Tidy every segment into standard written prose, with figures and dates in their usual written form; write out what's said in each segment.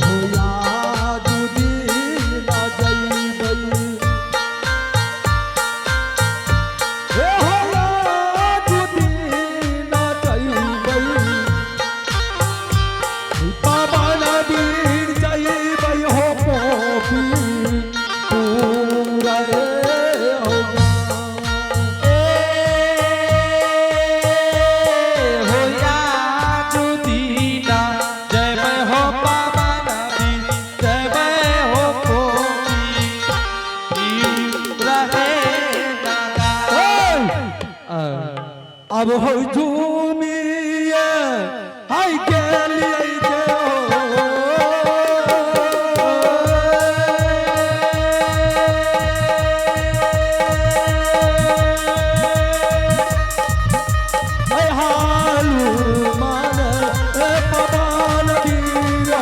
हो याद दिन जइबै ए हो याद दिन जइबै पवन वीर जइबै हो पोपी पूरा रे हो अब हो झूमिए हाय गेलिए जे हाय हालू मान पवन वीर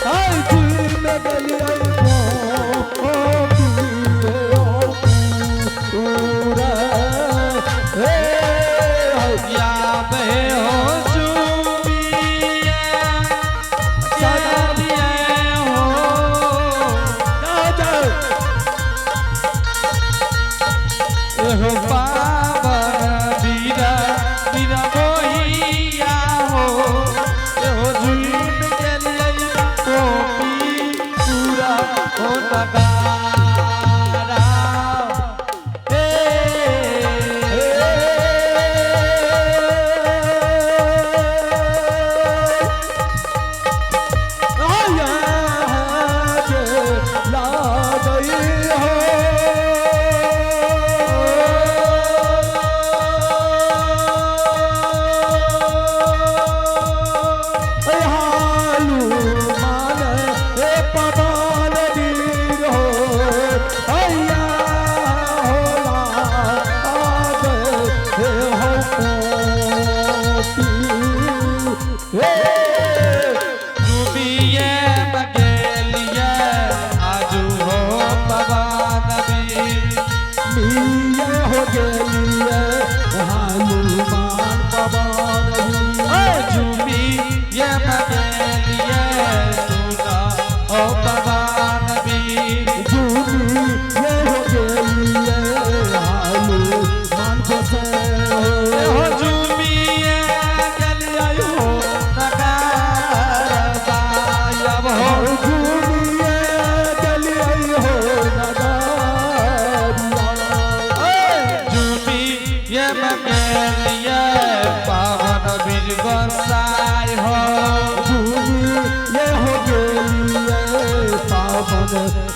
हाय झूम गेलिए पूरा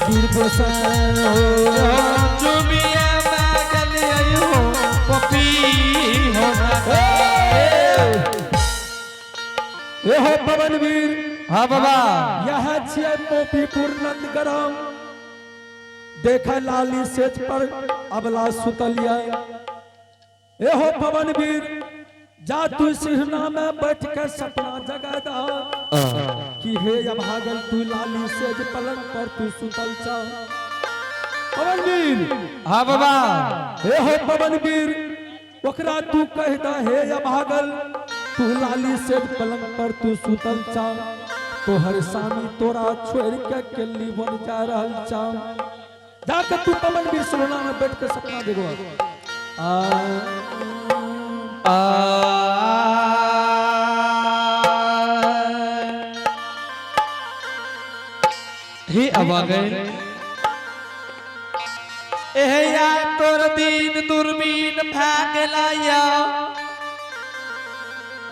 वीर गोसाई हो चुमिया गलियो पपी हो ए हो पवन वीर। हाँ बाबा यह छियै पोपीपुर नंदग्राम देख लाली सेज पर अबला सुतलिया। ए हो पवन वीर जा तू सिरना में बैठ के सपना जगादा कि हे अभागल तू लाली सेज पलंग पर तू सुतल चा। पवन वीर हाँ बाबा हे हो पवन वीर ओकरा तू कह दा हे अभागल तू लाली सेज पलंग पर तू सुतल चा। तोहर स्वामी तोरा छोड़ के केली बन जा रहल चा। जाके तू पवन वीर सिरना में बैठ के सपना देखो। ही अवागन एया तोर दिन दूरबीन भागलाया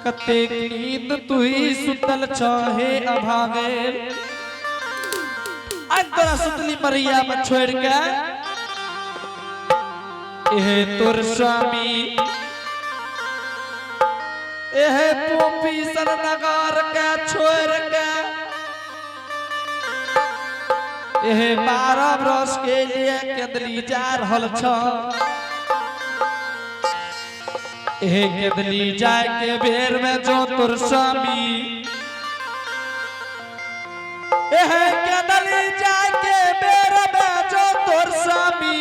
कते नींद तुही सुतल छहे अभागन आज तोरा सुतली मरिया में छोड़ के एहे तोर स्वामी एहे पोपी सरनगार के छोड़ के एहे 12 बरस के लिए केदली जा रहल छ। एहे केदली जाए के बेर में जो तोर स्वामी एहे केदली जाए के बेर में जो तोर स्वामी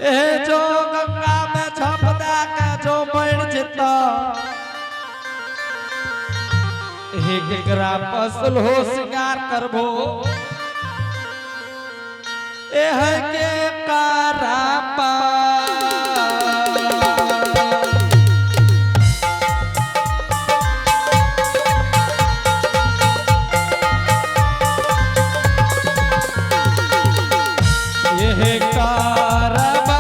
एहे जो गंगा में झपदा के जो बैठ जेता हे केकरा फसल हो सिंगार करबो एह के करापा एह कारबा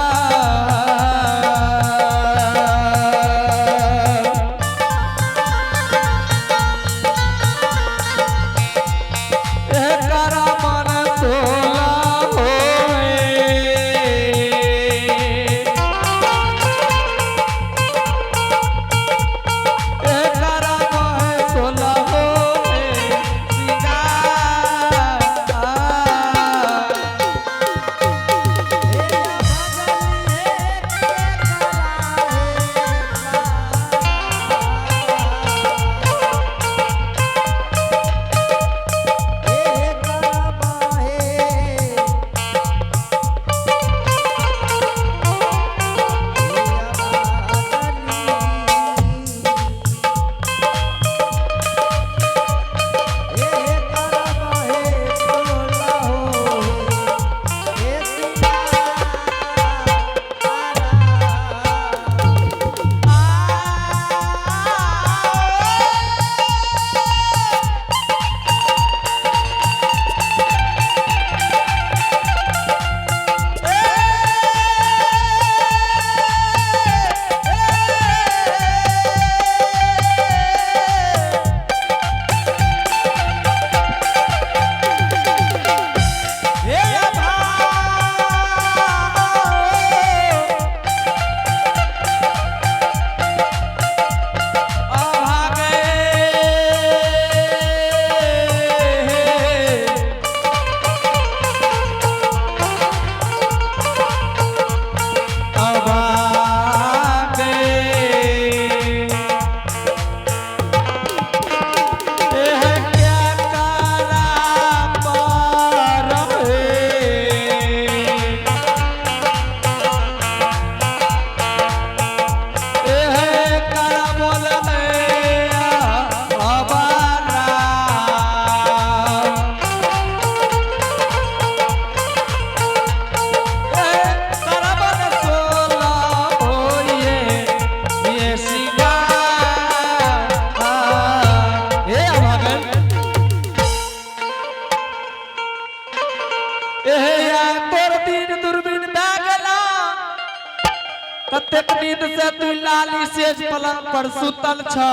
कतेक नींद से तू लाली सेज पलंग पर सुतल छ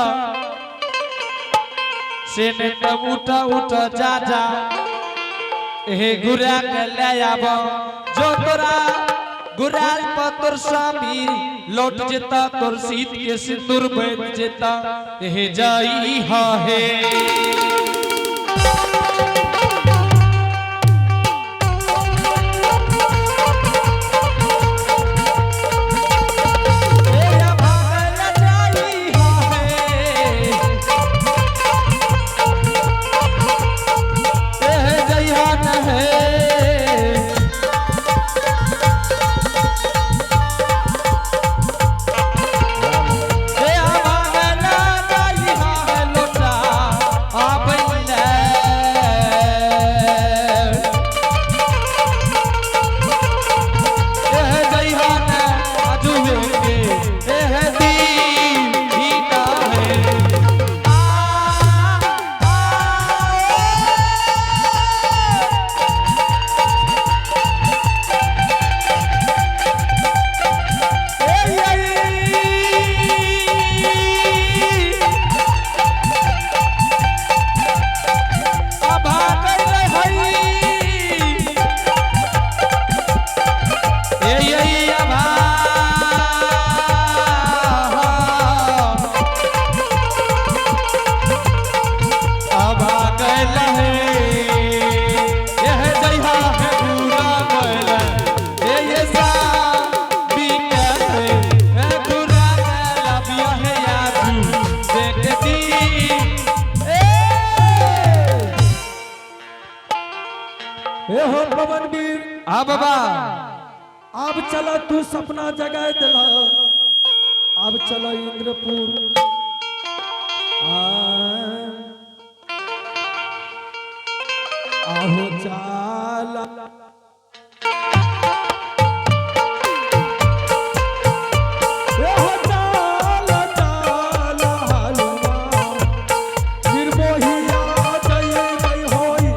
से ने तब उठा उठा जा जा हे गुरा के ले आब जो तोरा गुराल पर तोर स्वामी लौट जेता तोर सीत के सिंदूर बैठ जेता हे जाई हा हे हे हो पवनवीर हाँ बाबा अब चला तू सपना जगाए दिला अब चलो इंद्रपुर आहो चाला आहो चाला चाला हलवा निर्मोहिया जय जय होई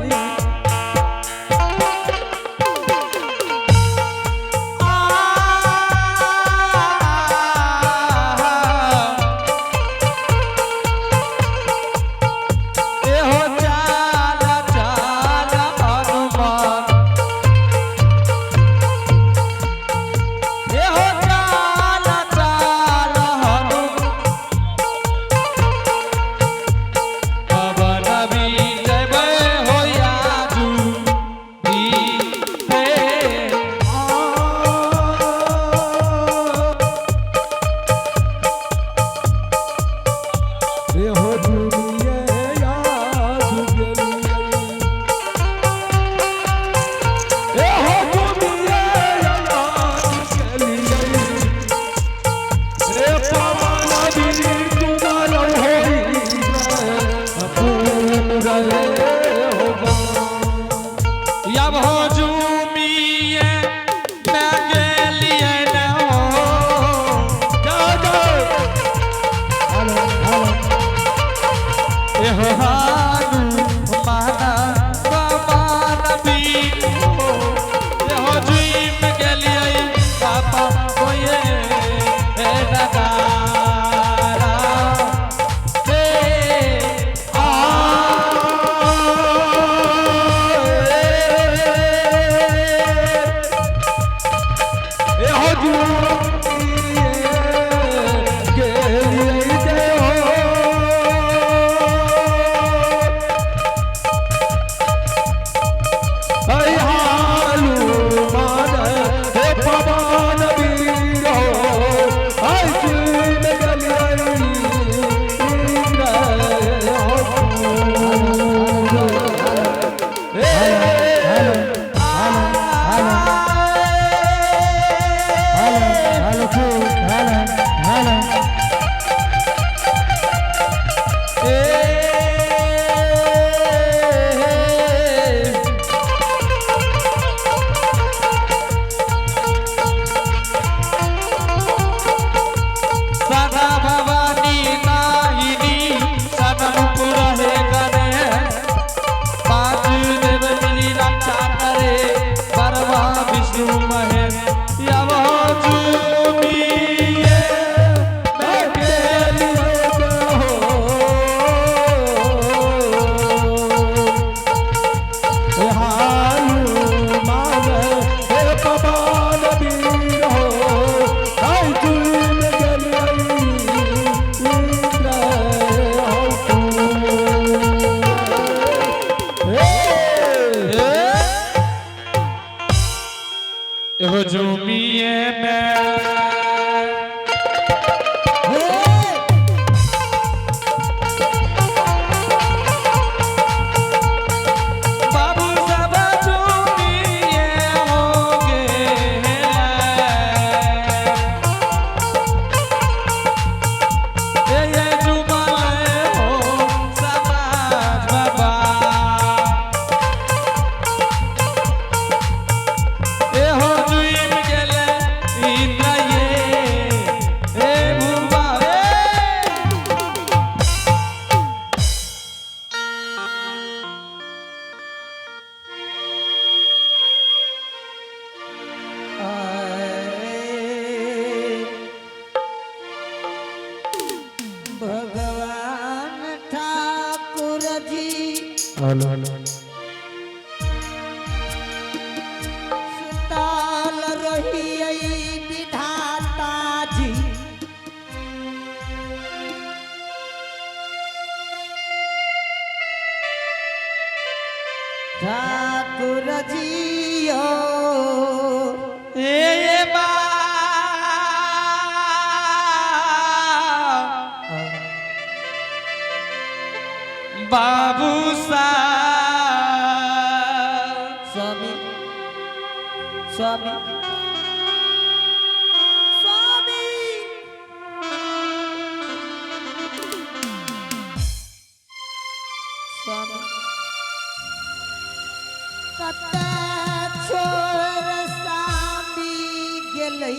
हेलो हेलो सुताल रही विधाता जी ठाकुर जियो ए बाबू स्वामी स्वामी स्वामी स्वामी कते छोड़ सामी गेलै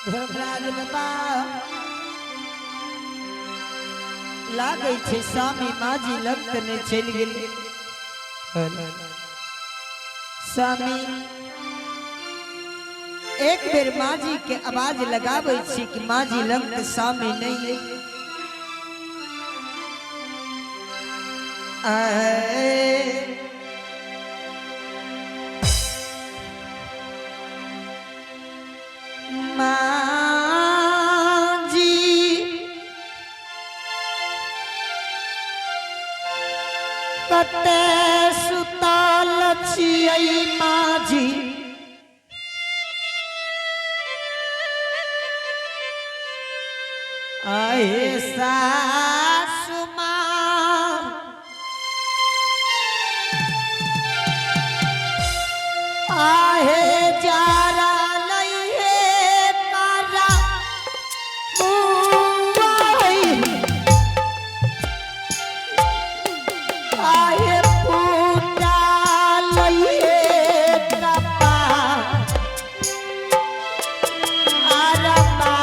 धर्मराज बाबा लागे छै स्वामी माजी लग तने चलि गेलै स्वामी एक बेर माजी के आवाज लगाबै छी कि माजी लग त स्वामी नहीं माजी कते सुतल छियै माजी आए सासु माँ आहे जारा लइहे कारा मुआई आहे पूजा लइहे कपा आरमा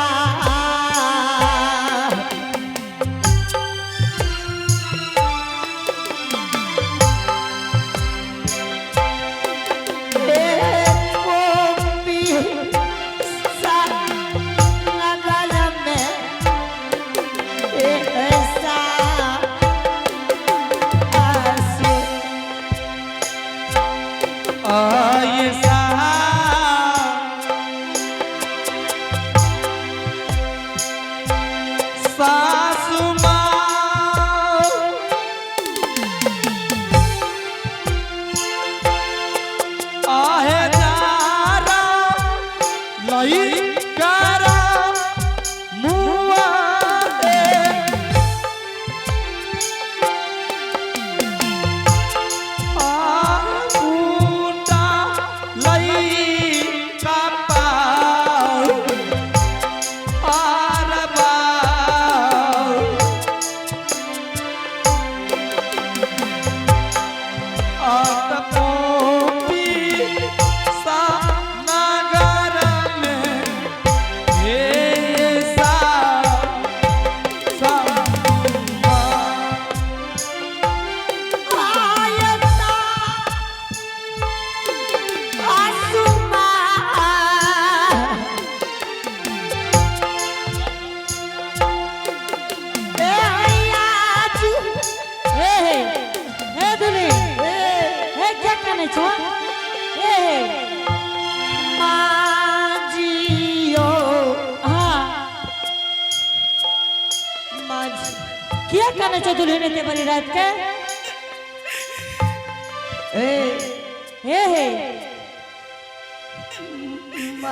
क्या करना चाह दुल्हन इतने बड़ी रात के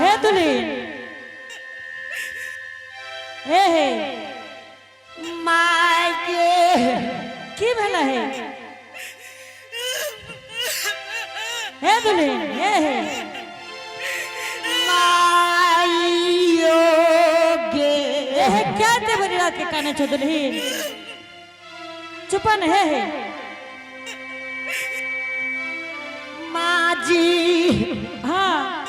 हे दुल्हन हे माय के की भला है दुल्हन हे मायो गे क्या ते बड़ी रात के कहना चाह दुल्हन चुपन है माजी हाँ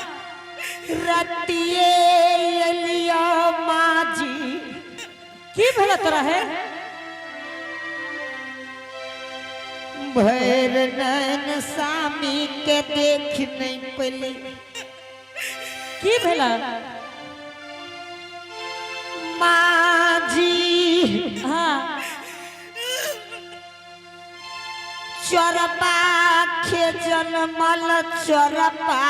रतिए लिया माजी की भला तोरा है भैर नैन स्वामी के देख नहीं पले की भला माजी हाँ चरपा के जनमल चरपा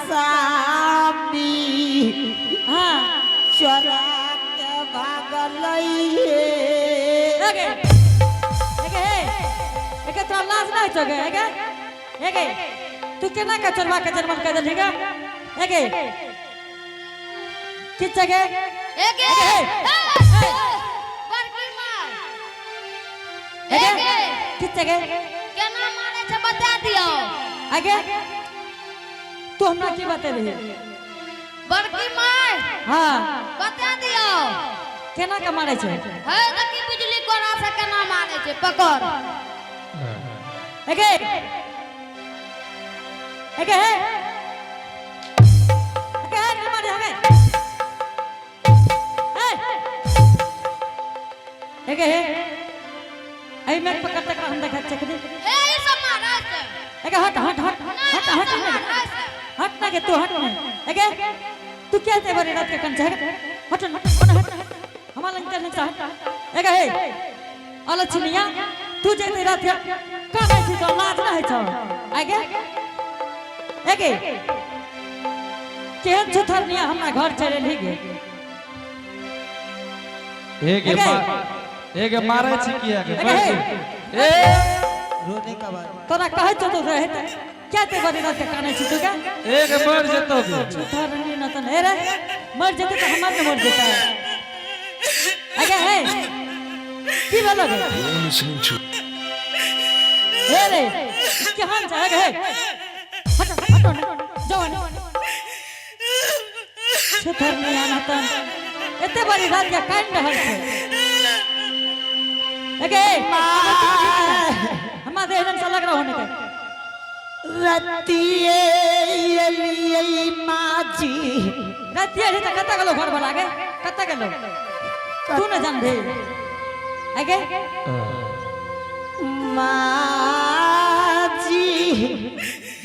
सामी हाँ चरा के भागल तो लाज नहीं चगे तू केना का चरवा के जनमल कर देगा किस जगह किस जगह केना मारे छे बता दियो आगे तू हमरा की बता रही बड़की मार हां बता दियो केना का मारे छे है देखी बिजली कोरा से केना मारे छे पकड़ एगे एगे है एगे है मारे हगे एगे है आई मैं पकड़ते का हम देखा चेक दे ए ये सब महाराज से एगे हट हट हट हट हट महाराज से हट ना के तू हट ना एगे तू क्या ते बड़ी रात के कंचे हट हट हट हमारा लंका नहीं चाहता एगे है अलछनिया तू जे रात का नहीं थी तो लाज ना है छ आगे एगे केहन छुथरनिया हमरा घर चले ली गे एक मारे छी किया के ए रोने का बात तोरा कहे तो रहे त क्या ते बड़ी रात के काने छी तू का एक मर जतो के छुथरनी न त रे मर जते तो हमार न मर जता आगे है की बोलो हे रे इसके हाथ से आगे है हट हट जवान छुथरनी आना त एते बड़ी रात के कान रहल छे एगे हमारे एहन सा लग रहा होने के रतिए एलिए माजी रतिए रे त कता गलो घर बना के कता गलो तू न जान दे आगे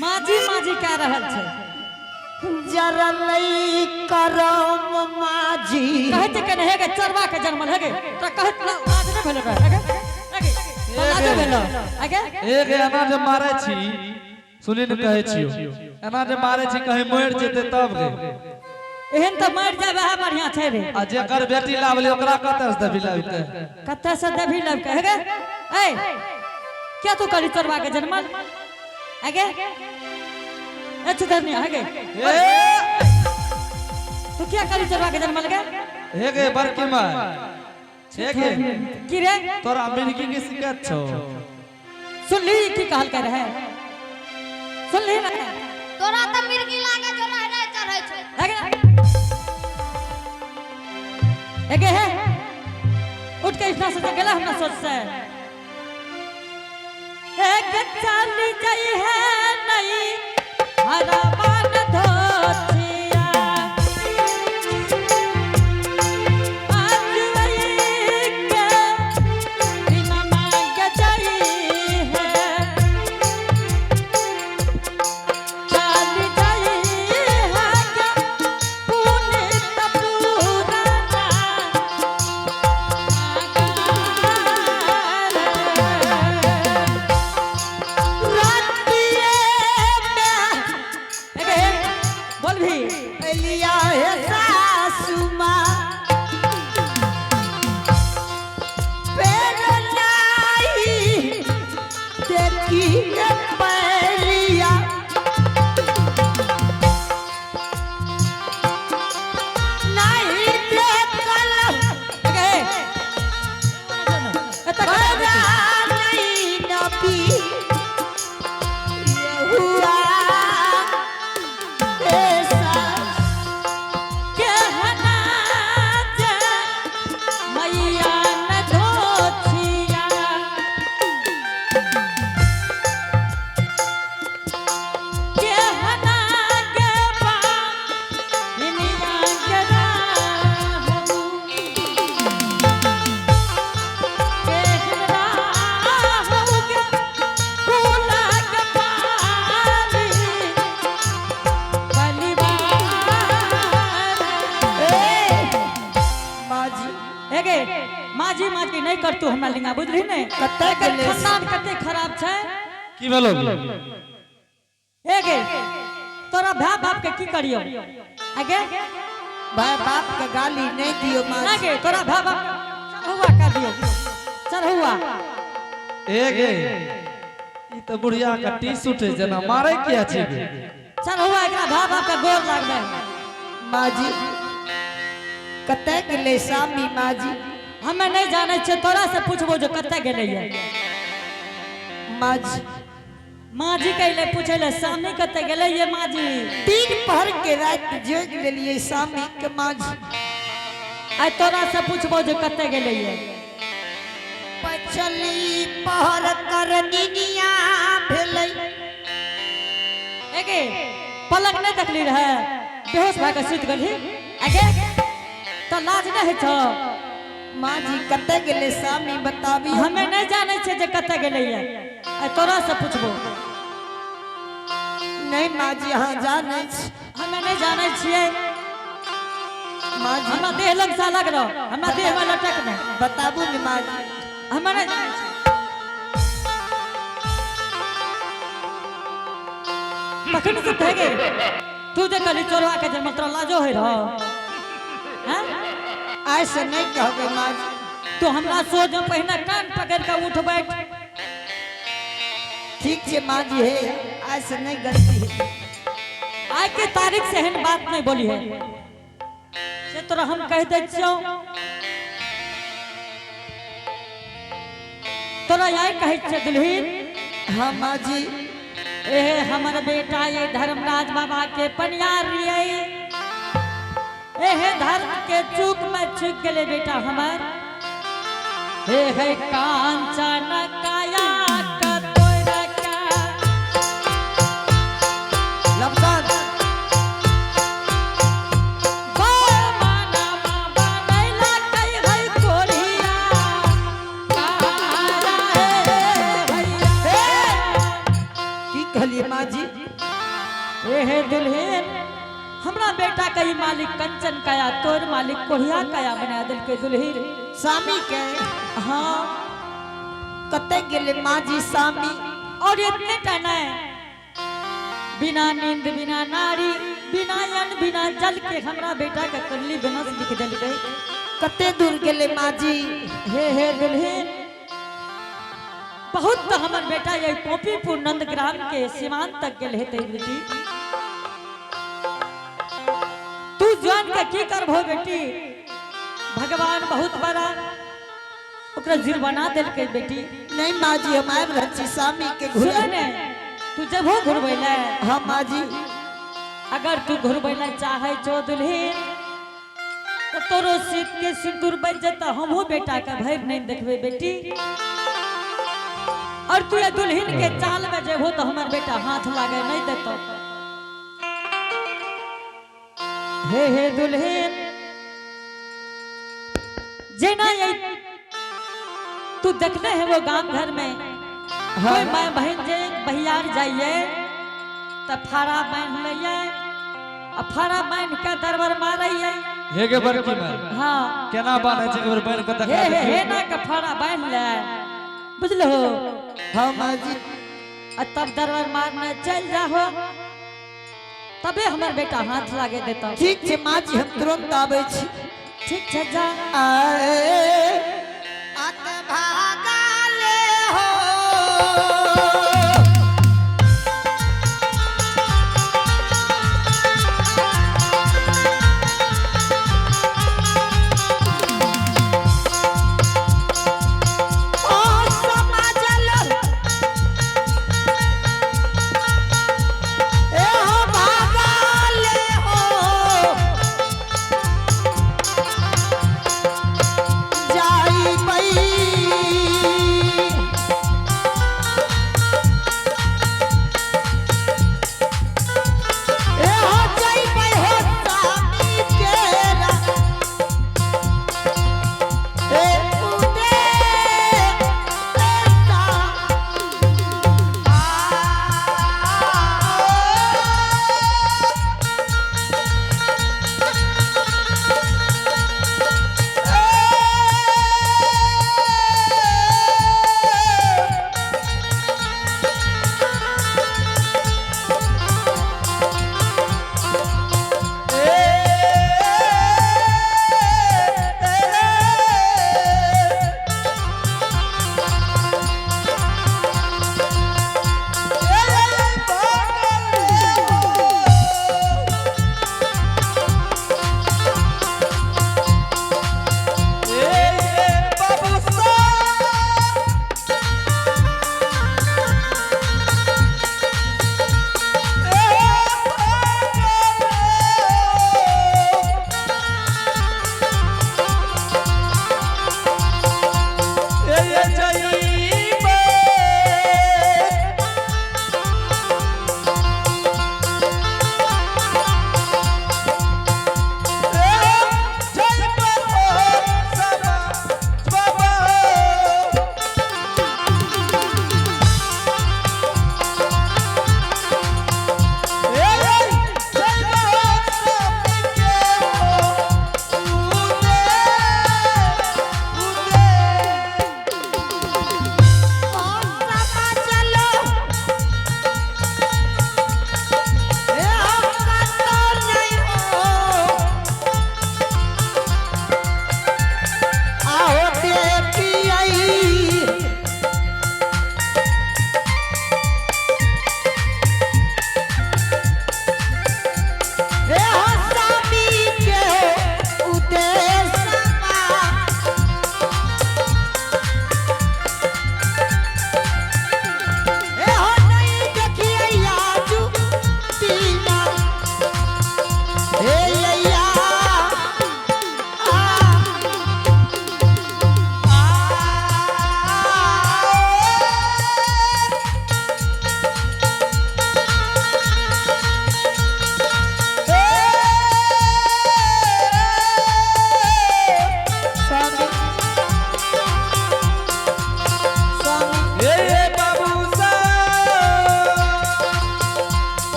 माजी माजी कह रहल छे जरा लई करम माजी कहत के नहीं के चरवा के जन्मल है गे त कहत लाज न भेल आगे आगे लाज भेल आगे एक एना जे मारे छी सुनि न कहै छियो एना जे मारे छी कहीं मर जेते तब गे एहन त मर जाबे है बढ़िया छै रे आ जेकर बेटी लावले ओकरा कतऽ से देबी लाव के कत्ता से देभी लब के गे ए क्या तू करी चरवा के जन्मल आगे ए छुदरनी आगे तू क्या करी चरवा के जन्मल गे हे गे बड़की मां हे गे की रे तोरा मिर्गी की शिकायत छौ सुन ली की कहल कर है सुन ली ना तोरा त मिर्गी लागे जो रह रह चढ़ै छै आगे एगे है उठ के इतना से गेला हमरा सोच से एक चाली जाई है नहीं हरा मान धोतिया आज वही के बिना मांग जाई है चाली जाई है क्या पुनीत पुराना बोल भी एलिया है सासु मां पेरलाई देखी के पैलिया नहीं देखल नहीं नबी हुआ मैया न धोतिया के हना के बा निया के राहू के राहू के फूला के पानी माजी एगे माजी माजी नहीं कर तू हमरा लिंगा बुझली नहीं कते के ले खानदान कते खराब छै की भेलो एगे तोरा भाई बाप के की करियो आगे भाई बाप के गाली नहीं दियो माजी आगे तोरा भाई बाप चढ़ुआ कर दियो चढ़ुआ एगे ई त बुढ़िया का टी शर्ट जना मारे किया छी चढ़ुआ एकरा भाई बाप के गोर लागबे माजी कते के ले सामी माजी हमें नहीं जाने छे तोरा से पूछबो जो कते गेलै है माजी माजी कहले पूछले सामी कते गेलै ये माजी तीन पहर के रात जोग लेलिए सामी के माजी आई तोरा से पूछबो जो कते गेलै है पचली पहर कर निनिया भेलै एगे पलक नहीं देखली रहे बेहोश भए के सुति गली आगे तो लाज नहीं छो माँ जी कते गेले सामी बताबी हमें नहीं जाने छे जे कते गेलै है आ तोरा से पूछबो नहीं माँ जी हाँ जाने छी हमें नहीं जाने छिए माँ जी हमरा देह लग सा लग रहो हमरा देह में लटक नहीं बताबू ने माँ जी हमें नहीं जाने छिए तखन से थेगे तू जे कली चोरवा के जे मतलब लाजो है रहो हैं ऐसे नहीं कहबे माँ जी तो हमरा सोच में पहिने कान पकड़ के उठ बैठ ठीक छे माँ जी है ऐसे नहीं गलती है आज के तारीख से हन बात नहीं बोली है से तोरा हम कह दे छियो तोरा यही कहे छे दुल्हीन हाँ माँ जी ए हमर बेटा ये धर्मराज बाबा के पनियार रिये ए धर्म के चूक में चूक गेले बेटा हमर हे कांचन काया का तोरा का लमसान बामाना बाबा नैला कई है कोरिया कारा है भैया की कहलिए माँ जी हे दुल्हन हमरा बेटा का ही मालिक कंचन काया तोर मालिक कोढ़िया काया बना दिल के दुल्हन सामी के हाँ कते गेले माँ जी सामी और इतने टाना है बिना नींद बिना नारी बिना अन्न बिना जल के हमरा बेटा का करली बनस लिख दिल गई कते दूर गेले माँ जी हे दुल्हन बहुत तो हमर बेटा ये पोपीपुर नंदग्राम के सीमांत तक गेल हेते बेटी तू जान के की करबो बेटी भगवान बहुत बड़ा ओकरा जीर बना देल के बेटी नहीं माँ जी हम आब रहल छी सामी के सुन घुरे ने तू जब हो घुरबैला हाँ माँ जी अगर तू घुरबैला चाहे छो दुल्हन तो तोरो सीत के सिंदूर बन जता हमहू बेटा का भैर नहीं देखबे बेटी और तू ये दुल्हन के चाल में जे हो तो हमर बेटा हाथ लागे नहीं देतो हे दुल्हन जेना ये तू देखले है वो गांव घर में कोई माँ बहन जे बहियार जाइए तब फारा बांध लइए आ फारा बांध के दरबार मारइए हेगे बड़की में हाँ केना बान्हे छै एकर बैन के हे देखा हे ना के फारा बांध ले बुझलो हाँ माँ जी आ तब दरबार मारने चल जाहो तबे हमर बेटा हाथ लागे देता ठीक छे माँ जी हम तुरंत आबै छी ठीक छै जा आए आत भागा ले हो ओ समाजल ए हो भागा ले हो जाई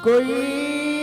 कोई